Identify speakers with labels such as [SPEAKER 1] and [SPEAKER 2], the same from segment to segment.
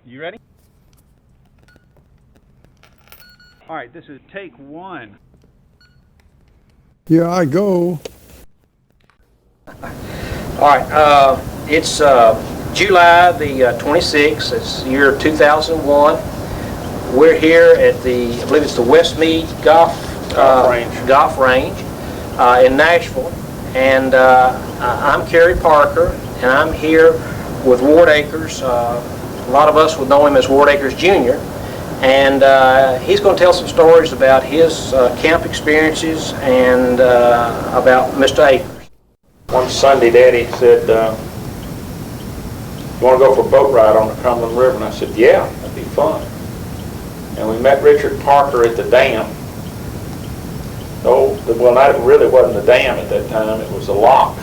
[SPEAKER 1] You ready? All right, this is take one.
[SPEAKER 2] Here I go.
[SPEAKER 3] All right, it's July the 26th. It's the year 2001. We're here at the, I believe it's the Westmead Golf Range in Nashville. And I'm Kerry Parker, and I'm here with Ward Akers. A lot of us would know him as Ward Akers Jr. And he's going to tell some stories about his camp experiences and about Mr. Akers.
[SPEAKER 4] One Sunday, Daddy said, you want to go for a boat ride on the Cumberland River? And I said, yeah, that'd be fun. And we met Richard Parker at the dam. Oh, well, it really wasn't the dam at that time, it was a lock.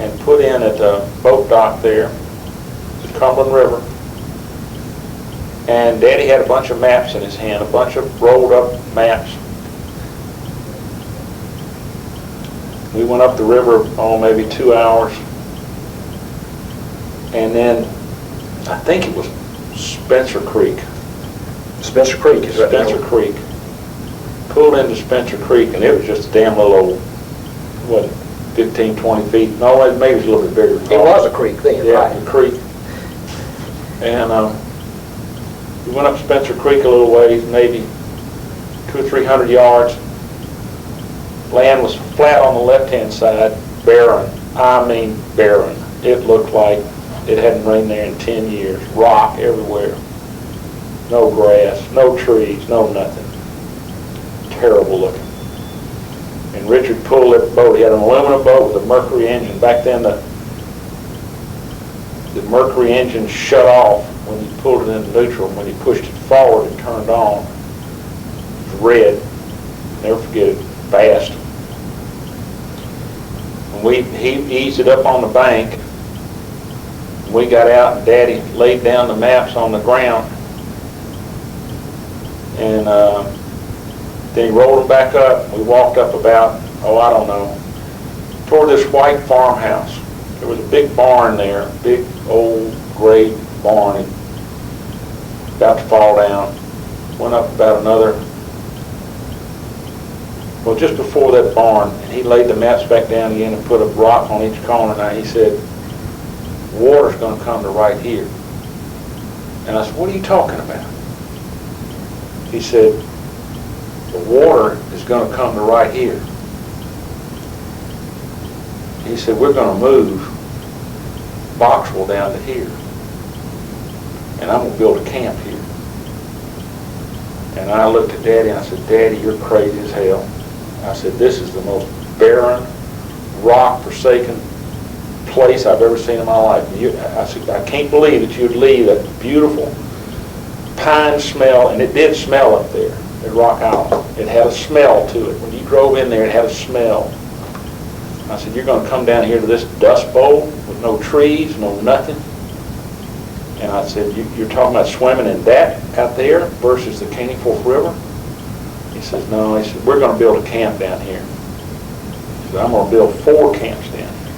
[SPEAKER 4] And put in at the boat dock there, the Cumberland River. And Daddy had a bunch of maps in his hand, a bunch of rolled up maps. We went up the river, maybe 2 hours. And then, I think it was Spencer Creek.
[SPEAKER 3] Spencer Creek is right there.
[SPEAKER 4] Spencer Creek. Pulled into Spencer Creek, and it was just a damn little old, what, 15, 20 feet? No, maybe it was a little bit bigger.
[SPEAKER 3] It was a creek then,
[SPEAKER 4] yeah,
[SPEAKER 3] right?
[SPEAKER 4] A creek. And we went up Spencer Creek a little ways, maybe 200 or 300 yards. Land was flat on the left-hand side, barren. I mean barren. It looked like it hadn't rained there in 10 years. Rock everywhere. No grass, no trees, no nothing. Terrible looking. And Richard pulled that boat. He had an aluminum boat with a Mercury engine. Back then the Mercury engine shut off when you pulled it into neutral. When you pushed it forward and turned on, it was red. Never forget it. Fast. And he eased it up on the bank. We got out and Daddy laid down the maps on the ground. And then he rolled them back up. We walked up about, I don't know, toward this white farmhouse. There was a big barn there, big old gray barn, about to fall down. Went up about another, well, just before that barn, and he laid the maps back down again and put a rock on each corner. Now he said, water's going to come to right here. And I said, what are you talking about? He said, the water is going to come to right here. He said, we're going to move Boxwell down to here. And I'm going to build a camp here. And I looked at Daddy and I said, Daddy, you're crazy as hell. I said, this is the most barren, rock-forsaken place I've ever seen in my life. I said, I can't believe that you'd leave that beautiful pine smell, and it did smell up there at Rock Island. It had a smell to it. When you drove in there, it had a smell. I said, you're going to come down here to this dust bowl with no trees, no nothing? And I said, you're talking about swimming in that out there versus the Caney Fork River? He says, no. He said, we're going to build a camp down here. He said, I'm going to build 4 camps down here.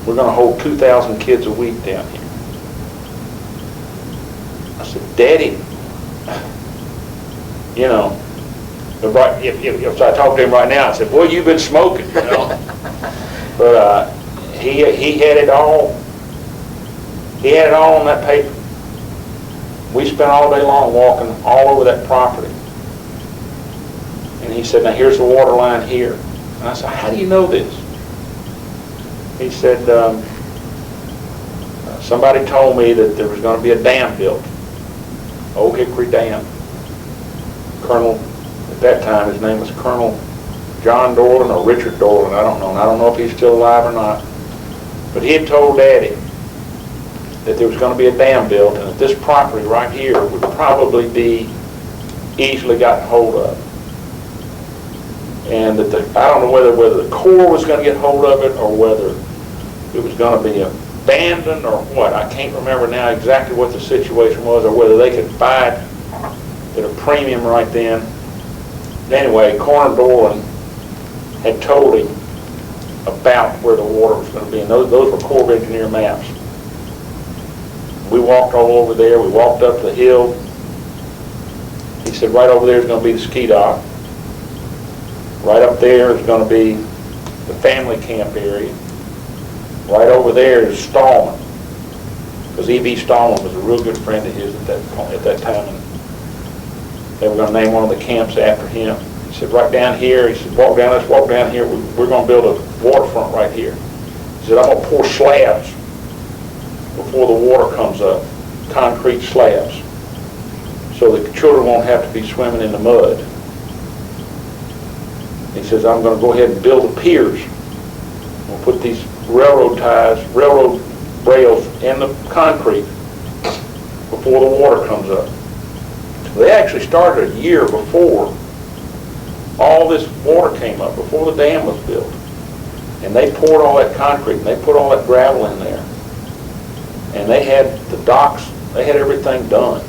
[SPEAKER 4] We're going to hold 2,000 kids a week down here. I said, Daddy, you know, if I talk to him right now, I said, boy, you've been smoking, you know. But he had it all. He had it all on that paper. We spent all day long walking all over that property. And he said, now here's the water line here. And I said, how do you know this? He said, somebody told me that there was going to be a dam built. Old Hickory Dam. Colonel, at that time, his name was Colonel John Dorland or Richard Dorland, I don't know. And I don't know if he's still alive or not. But he had told Daddy that there was going to be a dam built, and that this property right here would probably be easily gotten hold of. And that I don't know whether the Corps was going to get hold of it or whether it was going to be abandoned or what. I can't remember now exactly what the situation was or whether they could buy it at a premium right then. Anyway, Colonel Dorland had told him about where the water was going to be, and those were Corps of Engineer maps. We walked all over there. We walked up the hill. He said, right over there is going to be the ski dock. Right up there is going to be the family camp area. Right over there is Stallman, because E.B. Stallman was a real good friend of his at that time, and they were going to name one of the camps after him. He said, right down here, he said, let's walk down here. We're going to build a waterfront right here. He said, I'm going to pour slabs before the water comes up, concrete slabs, so the children won't have to be swimming in the mud. He says, I'm going to go ahead and build the piers. We'll put these railroad ties, railroad rails in the concrete before the water comes up. So they actually started a year before all this water came up, before the dam was built. And they poured all that concrete, and they put all that gravel in there. And they had the docks, they had everything done,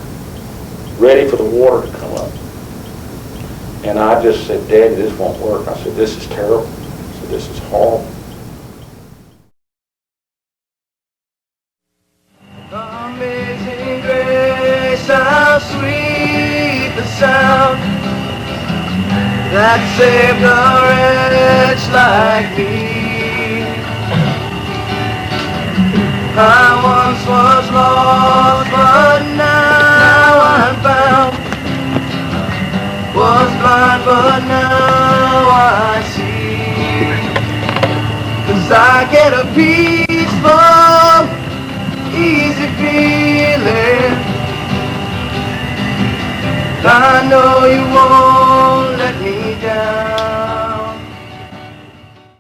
[SPEAKER 4] ready for the water to come up. And I just said, Daddy, this won't work. I said, this is terrible. I said, this is horrible.
[SPEAKER 2] Amazing grace, how sweet the sound that saved a wretch like me. I once was lost, but now I'm found. Was blind, but now I see. 'Cause I get a peaceful, easy feeling. I know you won't